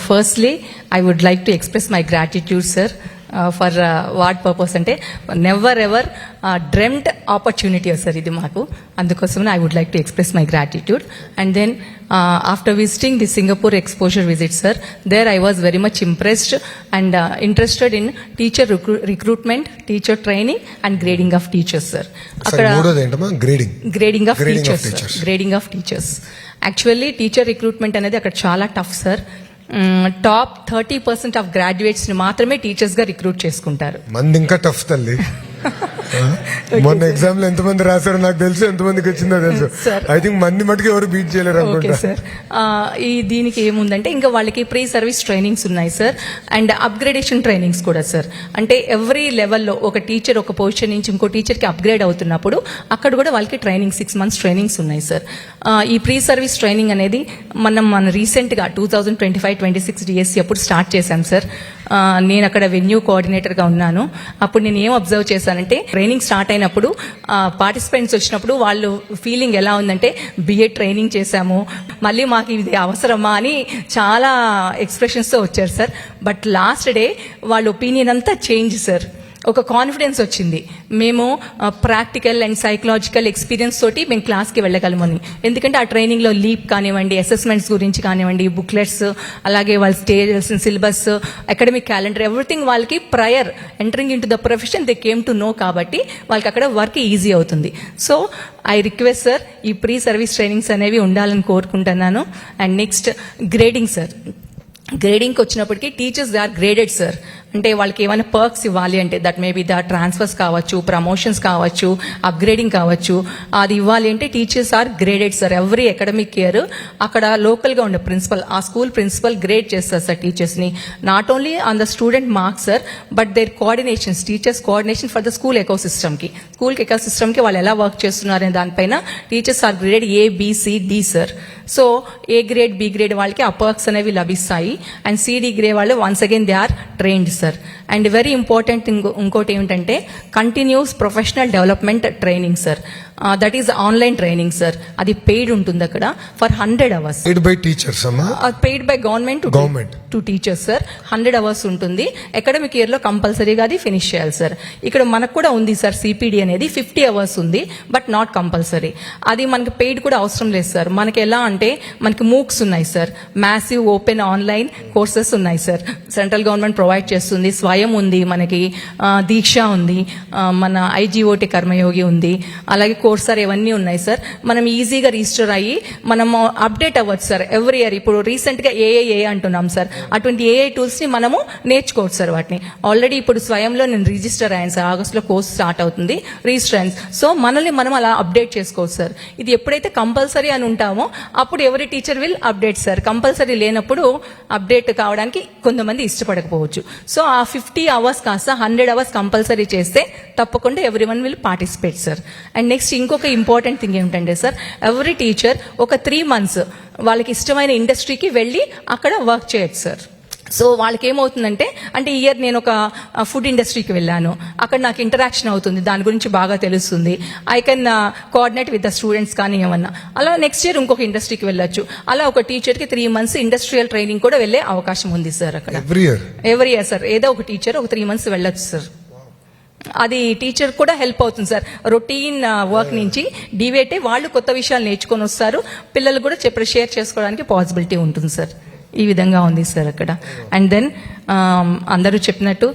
Firstly, I would like to express my gratitude, sir. For what purpose అంటే never ever dreamed opportunity sir ఇది మాకు. అందుకోసమే I would like to express my gratitude. And then after visiting the Singapore exposure visit sir, there I was very much impressed and interested in teacher recruitment, teacher training and grading of teachers sir. అక్కడ grading of teachers actually teacher recruitment అనేది అక్కడ చాలా tough sir. Top 30% of graduates ని మాత్రమే teachers గా recruit చేసుకుంటారు. మంది ఇంకా టఫ్ తల్లి. మొన్న ఎగ్జామ్ లో ఎంతమంది రాశారో నాకు తెలుసు, ఎంతమందికి వచ్చిందో తెలుసు. ఐ థింక్ మంది మటుకు ఎవరు బీట్ చేయలేరు అనుకుంటా సార్. ఈ దీనికి ఏముందంటే ఇంకా వాళ్ళకి ప్రీ సర్వీస్ ట్రైనింగ్స్ ఉన్నాయి సార్, అండ్ అప్గ్రేడేషన్ ట్రైనింగ్స్ కూడా సార్. అంటే ఎవ్రీ లెవెల్లో ఒక టీచర్ ఒక పొజిషన్ నుంచి ఇంకో టీచర్ కి అప్గ్రేడ్ అవుతున్నప్పుడు అక్కడ కూడా వాళ్ళకి ట్రైనింగ్ 6 months ట్రైనింగ్స్ ఉన్నాయి సార్. ఈ ప్రీ సర్వీస్ ట్రైనింగ్ అనేది మన రీసెంట్ గా 2025-26 డిఎస్సి అప్పుడు స్టార్ట్ చేశాం సార్. నేను అక్కడ వెన్యూ కోఆర్డినేటర్ గా ఉన్నాను. అప్పుడు నేను ఏం అబ్జర్వ్ చేశానంటే ట్రైనింగ్ స్టార్ట్ అయినప్పుడు పార్టిసిపెంట్స్ వచ్చినప్పుడు వాళ్ళు ఫీలింగ్ ఎలా ఉందంటే బిఎడ్ ట్రైనింగ్ చేశాము, మళ్ళీ మాకు ఇది అవసరమా అని చాలా ఎక్స్ప్రెషన్స్ తో వచ్చారు సార్. బట్ లాస్ట్ డే వాళ్ళ ఒపీనియన్ అంతా చేంజ్ సార్. ఒక కాన్ఫిడెన్స్ వచ్చింది, మేము ప్రాక్టికల్ అండ్ సైకలాజికల్ ఎక్స్పీరియన్స్ తోటి మేము క్లాస్కి వెళ్ళగలమని. ఎందుకంటే ఆ ట్రైనింగ్లో లీప్ కానివ్వండి, అసెస్మెంట్స్ గురించి కానివ్వండి, బుక్లెట్స్, అలాగే వాళ్ళ stage syllabus, academic calendar, everything వాళ్ళకి prior entering into the profession they came to know, కాబట్టి వాళ్ళకి అక్కడ వర్క్ ఈజీ అవుతుంది. సో ఐ రిక్వెస్ట్ సార్, ఈ ప్రీ సర్వీస్ ట్రైనింగ్స్ అనేవి ఉండాలని కోరుకుంటున్నాను. And next grading sir. గ్రేడింగ్కి వచ్చినప్పటికీ teachers they are graded sir. అంటే వాళ్ళకి ఏమైనా పర్క్స్ ఇవ్వాలి అంటే that may be the transfers కావచ్చు, ప్రమోషన్స్ కావచ్చు, అప్గ్రేడింగ్ కావచ్చు, అది ఇవ్వాలి అంటే teachers are graded sir. Every academic year అక్కడ లోకల్గా ఉండే ప్రిన్సిపల్, ఆ స్కూల్ ప్రిన్సిపల్ గ్రేడ్ చేస్తారు సార్ టీచర్స్ని. Not only on the student marks sir, but their coordinations, teachers coordination for the school ఎకోసిస్టమ్కి, స్కూల్ ఎకోసిస్టమ్కి వాళ్ళు ఎలా వర్క్ చేస్తున్నారనే దానిపైన teachers are graded A, B, C, D sir. So A grade, B grade వాళ్ళకి ఆ perks అనేవి లభిస్తాయి. అండ్ సిడి గ్రేడ్ వాళ్ళు once again they are trained sir. And very important ఇంకోటి ఏమిటంటే continuous professional development training sir. That is online training sir. అది paid ఉంటుంది అక్కడ for 100 hours. Paid by teachers అమ్మా, paid by government to teachers sir. 100 hours ఉంటుంది. Academic year లో కంపల్సరీగా అది ఫినిష్ చేయాలి సార్. ఇక్కడ మనకు కూడా ఉంది సార్ సిపిడి అనేది 50 hours ఉంది, బట్ నాట్ కంపల్సరీ. అది మనకి పెయిడ్ కూడా అవసరం లేదు సార్. మనకి ఎలా అంటే మనకి మూక్స్ ఉన్నాయి sir, massive open online courses ఉన్నాయి సార్. సెంట్రల్ గవర్నమెంట్ ప్రొవైడ్ చేస్తుంది. స్వయం ఉంది, మనకి దీక్ష ఉంది, మన ఐజీఓటి కర్మయోగి ఉంది, అలాగే కోర్సార్, ఇవన్నీ ఉన్నాయి సార్. మనం ఈజీగా రిజిస్టర్ అయ్యి మనం అప్డేట్ అవ్వచ్చు సార్ ఎవ్రీ ఇయర్. ఇప్పుడు రీసెంట్ గా ఏఐ అంటున్నాం సార్, అటువంటి ఏఐ టూల్స్ ని మనము నేర్చుకోవచ్చు సార్. వాటిని ఆల్రెడీ ఇప్పుడు స్వయంలో నేను రిజిస్టర్ అయ్యాను సార్. ఆగస్టులో కోర్స్ స్టార్ట్ అవుతుంది, రిజిస్టర్ అయ్యాను. సో మనల్ని మనం అలా అప్డేట్ చేసుకోవచ్చు సార్. ఇది ఎప్పుడైతే కంపల్సరీ అని ఉంటామో అప్పుడు ఎవరి teacher will update sir. Compulsory లేనప్పుడు అప్డేట్ కావడానికి కొంతమంది ఇష్టపడకపోవచ్చు. సో ఆ 50 hours కాస్త 100 hours కంపల్సరీ చేస్తే తప్పకుండా everyone will participate sir. And next ఇంకొక ఇంపార్టెంట్ థింగ్ ఏమిటంటే సార్, ఎవ్రీ టీచర్ ఒక 3 months వాళ్ళకి ఇష్టమైన ఇండస్ట్రీకి వెళ్ళి అక్కడ వర్క్ చేయొచ్చు సార్. సో వాళ్ళకి ఏమవుతుందంటే, అంటే ఈ ఇయర్ నేను ఒక ఫుడ్ ఇండస్ట్రీకి వెళ్ళాను, అక్కడ నాకు ఇంటరాక్షన్ అవుతుంది, దాని గురించి బాగా తెలుస్తుంది, I can coordinate with the students కానీ ఏమన్నా. అలా నెక్స్ట్ ఇయర్ ఇంకొక ఇండస్ట్రీకి వెళ్ళొచ్చు. అలా ఒక టీచర్కి 3 months ఇండస్ట్రియల్ ట్రైనింగ్ కూడా వెళ్ళే అవకాశం ఉంది సార్ అక్కడ. ఎవ్రీ ఇయర్ సార్ ఏదో ఒక టీచర్ ఒక 3 months వెళ్ళొచ్చు సార్. అది టీచర్ కూడా హెల్ప్ అవుతుంది సార్. రొటీన్ వర్క్ నుంచి డివేట్ వాళ్ళు కొత్త విషయాలు నేర్చుకొని వస్తారు, పిల్లలు కూడా షేర్ చేసుకోవడానికి పాసిబిలిటీ ఉంటుంది సార్. ఈ విధంగా ఉంది సార్ అక్కడ. అండ్ దెన్ అందరూ చెప్పినట్టు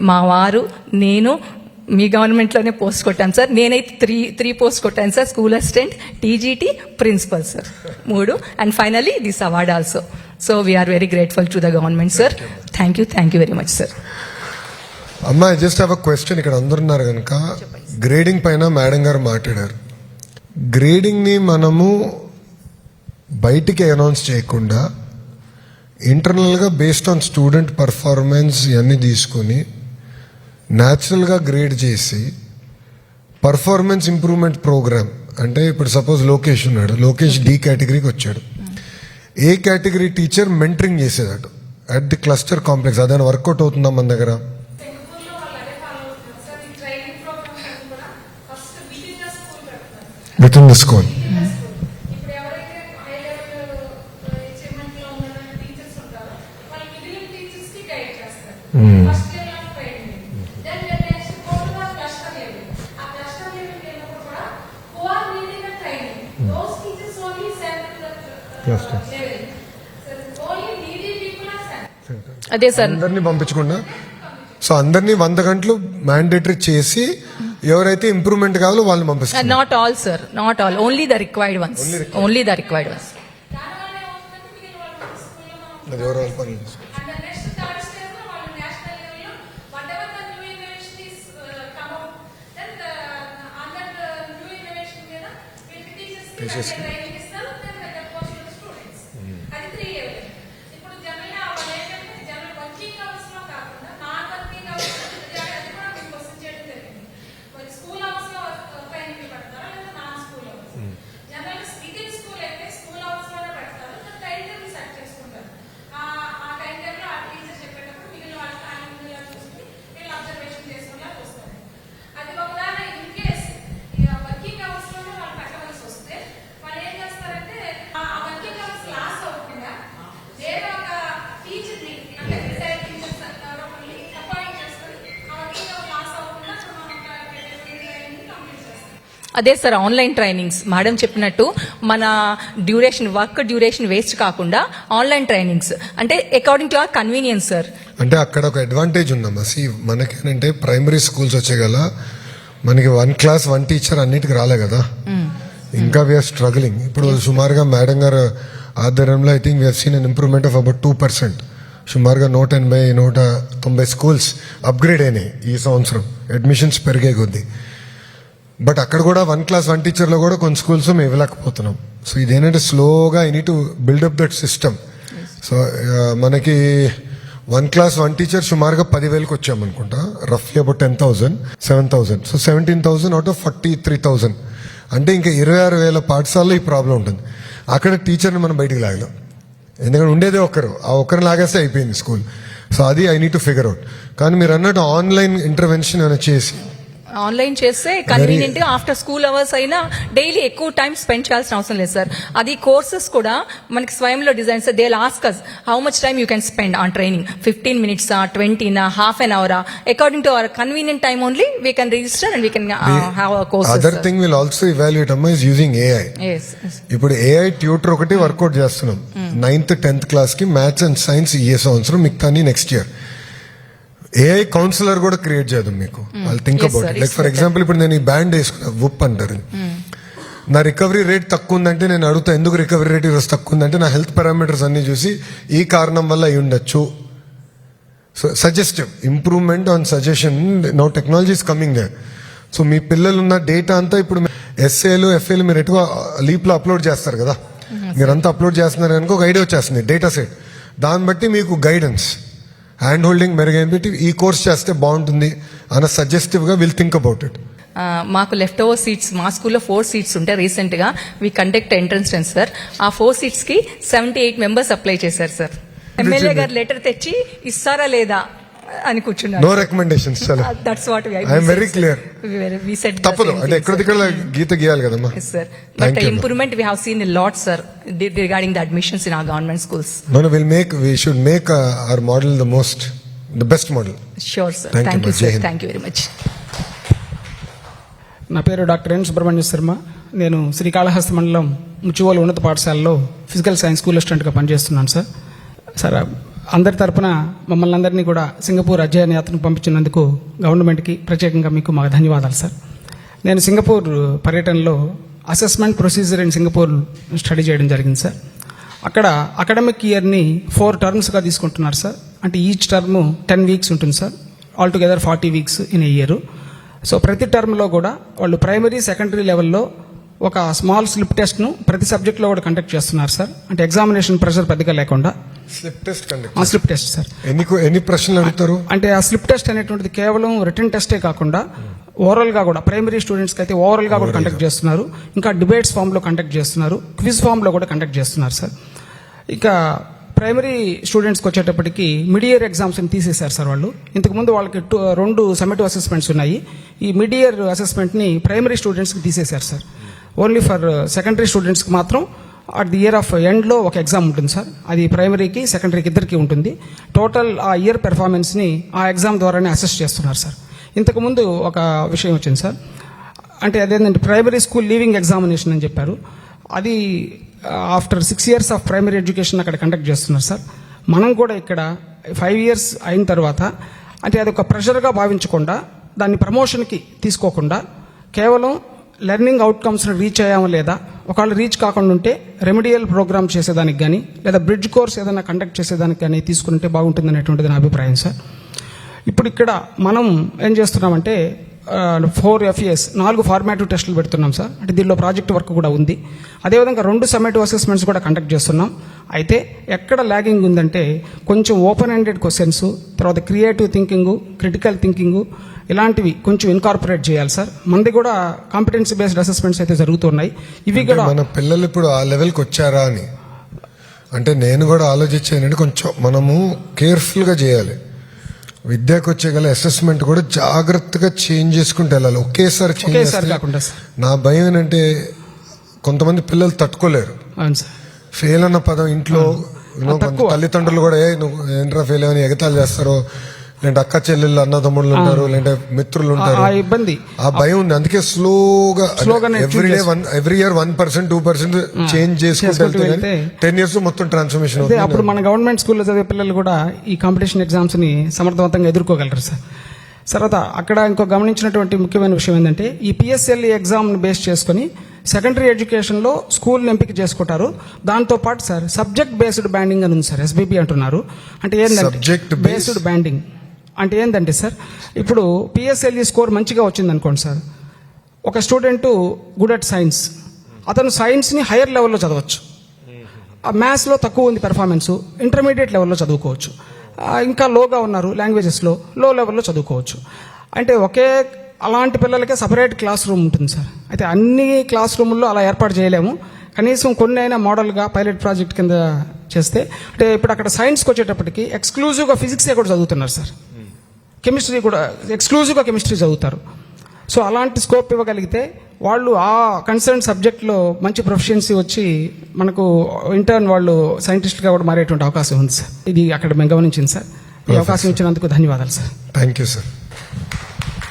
మా వారు, నేను మీ గవర్నమెంట్లోనే పోస్ట్ కొట్టాను సార్. నేనైతే త్రీ పోస్ట్ కొట్టాను సార్, school assistant, TGT, principal sir, 3. And finally this award also. So we are very grateful to the government sir. Thank you very much sir. అమ్మా, I just have a question. ఇక్కడ అందరున్నారు కనుక grading పైన madam గారు మాట్లాడారు. గ్రేడింగ్ని మనము బయటికి అనౌన్స్ చేయకుండా ఇంటర్నల్గా బేస్డ్ ఆన్ స్టూడెంట్ పర్ఫార్మెన్స్ ఇవన్నీ తీసుకొని న్యాచురల్గా గ్రేడ్ చేసి పర్ఫార్మెన్స్ ఇంప్రూవ్మెంట్ ప్రోగ్రామ్, అంటే ఇప్పుడు సపోజ్ లోకేష్ ఉన్నాడు, లోకేష్ D కేటగిరీకి వచ్చాడు. ఏ కేటగిరీ టీచర్ మెంటరింగ్ చేసేదాడు అట్ ది క్లస్టర్ కాంప్లెక్స్. అదైనా వర్కౌట్ అవుతుందా మన దగ్గర? Within the school. First level of training. Then next go to the cluster level. ఆ క్లస్టర్ లెవెల్ వెళ్ళినప్పుడు కూడా who are leading the training, those teachers only sent to the Cluster. level. So only needy people are sent. అదే sir. అందరినీ పంపించకుండా so అందరినీ 100 గంటలు mandatory చేసి ఎవరైతే improvement కావాలో వాళ్ళని పంపిస్తారు. Not all sir, not all, only the required once, only the required once. దానివల్ల ఏమవుతుందంటే మిగిలిన వాళ్ళు స్కూల్లో అది ఎవరో వాళ్ళ పని. and the next third stage లో వాళ్ళు నేషనల్ లెవెల్ లో whatever the new innovation is come out, then under the new innovation మీద వీళ్ళకి teachers కి ట్రైనింగ్ ఇస్తారు, then they post to the students. అది 3 లెవెల్. ఇప్పుడు జనరల్ గా వాళ్ళు ఏంటంటే జనరల్ వర్కింగ్ అవర్స్ లో కాకుండా నాన్ వర్కింగ్ అవర్స్ అది కూడా మీకు క్వశ్చన్ చేయడం జరిగింది. స్కూల్ అవర్స్ లో ట్రైనింగ్ పెడతారా లేదా non school hours? General within school అయితే స్కూల్ అవర్స్ లోనే పెడతారు, టైం టేబుల్ సెట్ చేసుకుంటారు. ఆ టైం టేబుల్ ఆ టీచర్ చెప్పేటప్పుడు మిగిలిన వాళ్ళ టైం చూసుకుని వీళ్ళు అబ్జర్వేషన్ చేసుకునేలా చూస్తారు. అది ఒకవేళ ఇన్ కేస్ వర్కింగ్ అవర్స్ లోనే వాళ్ళు పెట్టవలసి వస్తే వాళ్ళు ఏం చేస్తారంటే ఆ వర్కింగ్ అవర్స్ లాస్ అవ్వకుండా వేరే ఒక టీచర్ ని అంటే రిటైర్డ్ టీచర్స్ ఒకరిని అపాయింట్ చేసుకుని ఆ వర్కింగ్ అవర్ లాస్ అవ్వకుండా మనం ట్రైనింగ్ కంప్లీట్ చేస్తాం. అదే సార్, ఆన్లైన్ ట్రైనింగ్స్ మేడం చెప్పినట్టు మన డ్యూరేషన్, వర్క్ డ్యూరేషన్ వేస్ట్ కాకుండా ఆన్లైన్ ట్రైనింగ్స్ అంటే according to hour convenience sir. అంటే అక్కడ ఒక అడ్వాంటేజ్ ఉందమ్మా. మనకేంటంటే ప్రైమరీ స్కూల్స్ వచ్చే గల మనకి 1 క్లాస్ 1 టీచర్ అన్నిటికి రాలే కదా, ఇంకా వీఆర్ స్ట్రగ్లింగ్. ఇప్పుడు సుమారుగా మేడం గారు ఆధ్వర్యంలో I think we are seen an improvement of about 2%. సుమారుగా 180-190 స్కూల్స్ అప్గ్రేడ్ అయినాయి ఈ సంవత్సరం, అడ్మిషన్స్ పెరిగే కొద్దీ. బట్ అక్కడ కూడా 1 క్లాస్ 1 టీచర్లో కూడా కొన్ని స్కూల్స్ మేము ఇవ్వలేకపోతున్నాం. సో ఇదేంటంటే స్లోగా I need to buildup that system. So మనకి 1 క్లాస్ 1 టీచర్ సుమారుగా 10,000కి వచ్చామనుకుంటా, రఫ్లీ అబౌట్ 10,000, 7,000. So 17,000 out of 43,000. అంటే ఇంకా 26,000 పాఠశాలలో ఈ ప్రాబ్లం ఉంటుంది. అక్కడ టీచర్ని మనం బయటికి లాగలేం, ఎందుకంటే ఉండేదే ఒక్కరు, ఆ ఒక్కరిని లాగేస్తే అయిపోయింది స్కూల్. సో అది I need to figure out. కానీ మీరు అన్నట్టు ఆన్లైన్ ఇంటర్వెన్షన్ అని చేసి ఆన్లైన్ చేస్తే కన్వీనియంట్ గా ఆఫ్టర్ స్కూల్ అవర్స్ అయినా డైలీ ఎక్కువ టైం స్పెండ్ చేయాల్సిన అవసరం లేదు సార్. అది కోర్సెస్ కూడా మనకి స్వయంలో design sir. They ask us how much time you can spend on training, 15 minutes, 20, half an hour, according to our convenient time only we can register and we can have our courses. Other thing will also evaluate అమ్మా is using AI. ఇప్పుడు AI tutor ఒకటి work out చేస్తున్నాం 9th 10th class కి, maths and science ఈ సంవత్సరం, మిగతాన్ని next year. AI councillor కూడా create చేద్దాం మీకు. వాళ్ళు think about it. Like for example ఇప్పుడు నేను ఈ బ్యాండ్ వేసుకున్నా, వుప్ అంటారు, నా రికవరీ రేట్ తక్కువ ఉందంటే నేను అడుగుతా ఎందుకు రికవరీ రేట్ ఈరోజు తక్కువ ఉందంటే నా హెల్త్ పారామీటర్స్ అన్ని చూసి ఈ కారణం వల్ల అయి ఉండొచ్చు. So suggestive improvement on suggestion, now technology is coming there. So మీ పిల్లలు ఉన్న డేటా అంతా ఇప్పుడు ఎస్ఏలు ఎఫ్ఏలు మీరు ఎక్కువ లీప్లో అప్లోడ్ చేస్తారు కదా, మీరంతా అప్లోడ్ చేస్తున్నారు కనుక ఒక ఐడియా వచ్చేస్తుంది డేటా సెట్. దాన్ని బట్టి మీకు గైడెన్స్, హ్యాండ్ హోల్డింగ్ మెరుగైన పెట్టి ఈ కోర్స్ చేస్తే బాగుంటుంది అన్న సజెస్టివ్ గా విల్ థింక్ అబౌట్ ఇట్. మాకు లెఫ్ట్ ఓవర్ సీట్స్, మా స్కూల్లో 4 seats ఉంటే రీసెంట్ గా we conduct entrance test sir. ఆ 4 seats కి 78 members అప్లై చేశారు సార్. ఎమ్మెల్యే గారు లెటర్ తెచ్చి ఇస్తారా లేదా అని కూర్చున్నారు. No recommendations. That's what I'm very clear. We said తప్పదు అంటే ఎక్కడ గీత గీయాలి కదమ్మా. Sir but improvement we have seen a lot sir regarding the admissions in our government schools. No, we should make our model the best model. Sure sir. Thank Thank you, you sir. Jai Hind. Thank you very much. నా పేరు doctor N Subrahmanya Sharma. నేను శ్రీకాళహస్తి మండలం ముచ్చువోలు ఉన్నత పాఠశాలలో physical science school అసిస్టెంట్గా పనిచేస్తున్నాను sir. Sir అందరి తరపున మమ్మల్ని అందరినీ కూడా సింగపూర్ అధ్యయన యాత్రకు పంపించినందుకు గవర్నమెంట్కి ప్రత్యేకంగా మీకు మా ధన్యవాదాలు సార్. నేను సింగపూర్ పర్యటనలో assessment procedure in Singapore study చేయడం జరిగింది సార్. అక్కడ అకాడమిక్ ఇయర్ని 4 termsగా తీసుకుంటున్నారు సార్. అంటే ఈచ్ టర్మ్ 10 weeks ఉంటుంది sir. All together 40 weeks in a year. So ప్రతి టర్మ్లో కూడా వాళ్ళు ప్రైమరీ సెకండరీ లెవెల్లో ఒక స్మాల్ స్లిప్ టెస్ట్ను ప్రతి సబ్జెక్ట్లో కూడా కండక్ట్ చేస్తున్నారు సార్. అంటే ఎగ్జామినేషన్ ప్రెషర్ పెద్దగా లేకుండా slip test slip test sir. ఎన్ని ప్రశ్నలు అడుగుతారు అంటే ఆ స్లిప్ టెస్ట్ అనేటువంటిది కేవలం రిటన్ టెస్టే కాకుండా ఓవరాల్ గా కూడా ప్రైమరీ స్టూడెంట్స్కి అయితే ఓవరాల్ గా కూడా కండక్ట్ చేస్తున్నారు. ఇంకా డిబేట్స్ ఫామ్ లో కండక్ట్ చేస్తున్నారు, క్విజ్ ఫామ్ లో కూడా కండక్ట్ చేస్తున్నారు సార్. ఇక ప్రైమరీ స్టూడెంట్స్కి వచ్చేటప్పటికి మిడ్ ఇయర్ ఎగ్జామ్స్ని తీసేశారు సార్ వాళ్ళు. ఇంతకుముందు వాళ్ళకి 2 సమ్మేటివ్ అసెస్మెంట్స్ ఉన్నాయి. ఈ మిడ్ ఇయర్ అసెస్మెంట్ని ప్రైమరీ స్టూడెంట్స్కి తీసేశారు సార్. ఓన్లీ ఫర్ సెకండరీ స్టూడెంట్స్కి మాత్రం అట్ ది ఇయర్ ఆఫ్ ఎండ్లో ఒక ఎగ్జామ్ ఉంటుంది సార్. అది ప్రైమరీకి సెకండరీకి ఇద్దరికి ఉంటుంది. టోటల్ ఆ ఇయర్ పెర్ఫార్మెన్స్ని ఆ ఎగ్జామ్ ద్వారానే అసెస్ చేస్తున్నారు సార్. ఇంతకుముందు ఒక విషయం వచ్చింది సార్, అంటే అదేంటంటే ప్రైమరీ స్కూల్ లీవింగ్ ఎగ్జామినేషన్ అని చెప్పారు. అది after 6 years of primary education అక్కడ కండక్ట్ చేస్తున్నారు సార్. మనం కూడా ఇక్కడ 5 years అయిన తర్వాత అంటే అది ఒక ప్రెషర్గా భావించకుండా దాన్ని ప్రమోషన్కి తీసుకోకుండా కేవలం లెర్నింగ్ అవుట్కమ్స్ని రీచ్ అయ్యామా లేదా, ఒకవేళ రీచ్ కాకుండా ఉంటే రెమెడియల్ ప్రోగ్రామ్ చేసేదానికి కానీ లేదా బ్రిడ్జ్ కోర్స్ ఏదైనా కండక్ట్ చేసేదానికి కానీ తీసుకుంటే బాగుంటుంది అనేటువంటిది నా అభిప్రాయం సార్. ఇప్పుడు ఇక్కడ మనం ఏం చేస్తున్నామంటే 4 FES 4 ఫార్మాటివ్ టెస్టులు పెడుతున్నాం సార్. అంటే దీనిలో ప్రాజెక్ట్ వర్క్ కూడా ఉంది. అదేవిధంగా 2 సమ్మేటివ్ అసెస్మెంట్స్ కూడా కండక్ట్ చేస్తున్నాం. అయితే ఎక్కడ ల్యాగింగ్ ఉందంటే కొంచెం ఓపెన్ ఎండెడ్ క్వశ్చన్స్, తర్వాత క్రియేటివ్ థింకింగ్, క్రిటికల్ థింకింగ్ ఇలాంటివి కొంచెం ఇన్కార్పొరేట్ చేయాలి సార్. మనది కూడా కాంపిటెన్సీ బేస్డ్ అసెస్మెంట్స్ అయితే జరుగుతున్నాయి. ఇవి అంటే కూడా మన పిల్లలు ఇప్పుడు ఆ లెవెల్కి వచ్చారా అని అంటే నేను కూడా ఆలోచించానంటే కొంచెం మనము కేర్ఫుల్గా చేయాలి. విద్యకు వచ్చేగల అసెస్మెంట్ కూడా జాగ్రత్తగా చేంజ్ చేసుకుంటూ వెళ్ళాలి. ఒకేసారి చేంజ్ ఒకేసారి చేస్తే కాకుండా సార్. నా భయం ఏంటంటే కొంతమంది పిల్లలు తట్టుకోలేరు. అవును సార్. ఫెయిల్ అన్న పదం ఇంట్లో తక్కువ. తల్లిదండ్రులు కూడా నువ్వు ఏంట్రా ఫెయిల్ అని ఎగతాలు చేస్తారు. లేదంటే అక్క చెల్లెళ్ళు అన్నదమ్ముళ్ళు ఉంటారు, లేదంటే మిత్రులు ఉంటారు. ఆ ఇబ్బంది, ఆ భయం ఉంది. అందుకే స్లోగా నేను ఎవ్రీ ఇయర్ 1% 2% చేంజ్ చేసుకుంటూ వెళ్తే 10 years మొత్తం ట్రాన్స్ఫర్మేషన్ అదే అవుతుంది. అప్పుడు మన గవర్నమెంట్ స్కూల్లో చదివే పిల్లలు కూడా ఈ కాంపిటీషన్ ఎగ్జామ్స్ ని సమర్థవంతంగా ఎదుర్కోగలరు సార్. తర్వాత అక్కడ ఇంకో గమనించినటువంటి ముఖ్యమైన విషయం ఏంటంటే ఈ PSLE ఎగ్జామ్ బేస్ చేసుకుని సెకండరీ ఎడ్యుకేషన్లో స్కూల్ని ఎంపిక చేసుకుంటారు. దాంతో పాటు సార్ సబ్జెక్ట్ బేస్డ్ బ్యాండింగ్ అని ఉంది సార్. SBB అంటున్నారు. అంటే ఏంటంటే Subject బేస్డ్ బ్యాండింగ్ అంటే ఏంటంటే సార్, ఇప్పుడు PSLE స్కోర్ మంచిగా వచ్చింది అనుకోండి సార్, ఒక స్టూడెంట్ గుడ్ అట్ సైన్స్, అతను సైన్స్ని హైయర్ లెవెల్లో చదవచ్చు. మ్యాథ్స్లో తక్కువ ఉంది పెర్ఫార్మెన్స్, ఇంటర్మీడియట్ లెవెల్లో చదువుకోవచ్చు. ఇంకా లోగా ఉన్నారు లాంగ్వేజెస్లో, లో లెవెల్లో చదువుకోవచ్చు. అంటే ఒకే అలాంటి పిల్లలకే సపరేట్ క్లాస్ రూమ్ ఉంటుంది సార్. అయితే అన్ని క్లాస్ రూముల్లో అలా ఏర్పాటు చేయలేము. కనీసం కొన్ని అయినా మోడల్గా పైలట్ ప్రాజెక్ట్ కింద చేస్తే, అంటే ఇప్పుడు అక్కడ సైన్స్కి వచ్చేటప్పటికి ఎక్స్క్లూజివ్గా ఫిజిక్సే కూడా చదువుతున్నారు సార్. కెమిస్ట్రీ కూడా ఎక్స్క్లూజివ్గా కెమిస్ట్రీ చదువుతారు. సో అలాంటి స్కోప్ ఇవ్వగలిగితే వాళ్ళు ఆ కన్సర్న్ సబ్జెక్ట్లో మంచి ప్రొఫిషియన్సీ వచ్చి మనకు ఇంటర్న్ వాళ్ళు సైంటిస్ట్గా కూడా మారేటువంటి అవకాశం ఉంది సార్. ఇది అక్కడ మేము గమనించింది సార్. ఈ అవకాశం ఇచ్చినందుకు ధన్యవాదాలు సార్. Thank you sir.